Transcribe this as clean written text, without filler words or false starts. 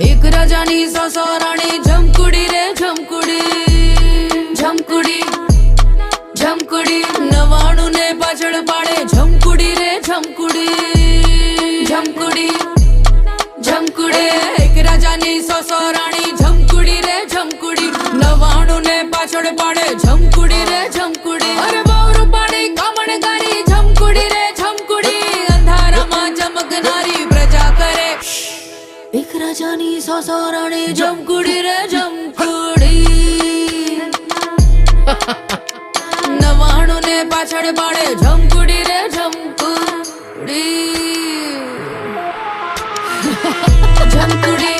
एक राजानी ससराणी झमकुडी रे झमकुडी झमकुडी झमकुडी 99 ने पाछळ पाडे झमकुडी रे झमकुडी झमकुडी झमकुडी एक राजानी ससराणी झमकुडी रे झमकुडी 99 ने पाछळ पाडे झमकुडी रे झमकुडी अरे बावरू पाडी कामणगारी झमकुडी रे झमकुडी अंधाराમાં चमकनारी प्रजा करे एक राजानी ससराणी झमकुडी रे झमकुडी 99 ने पाछळ पाडे झमकुडी रे झमकुडी झमकुडी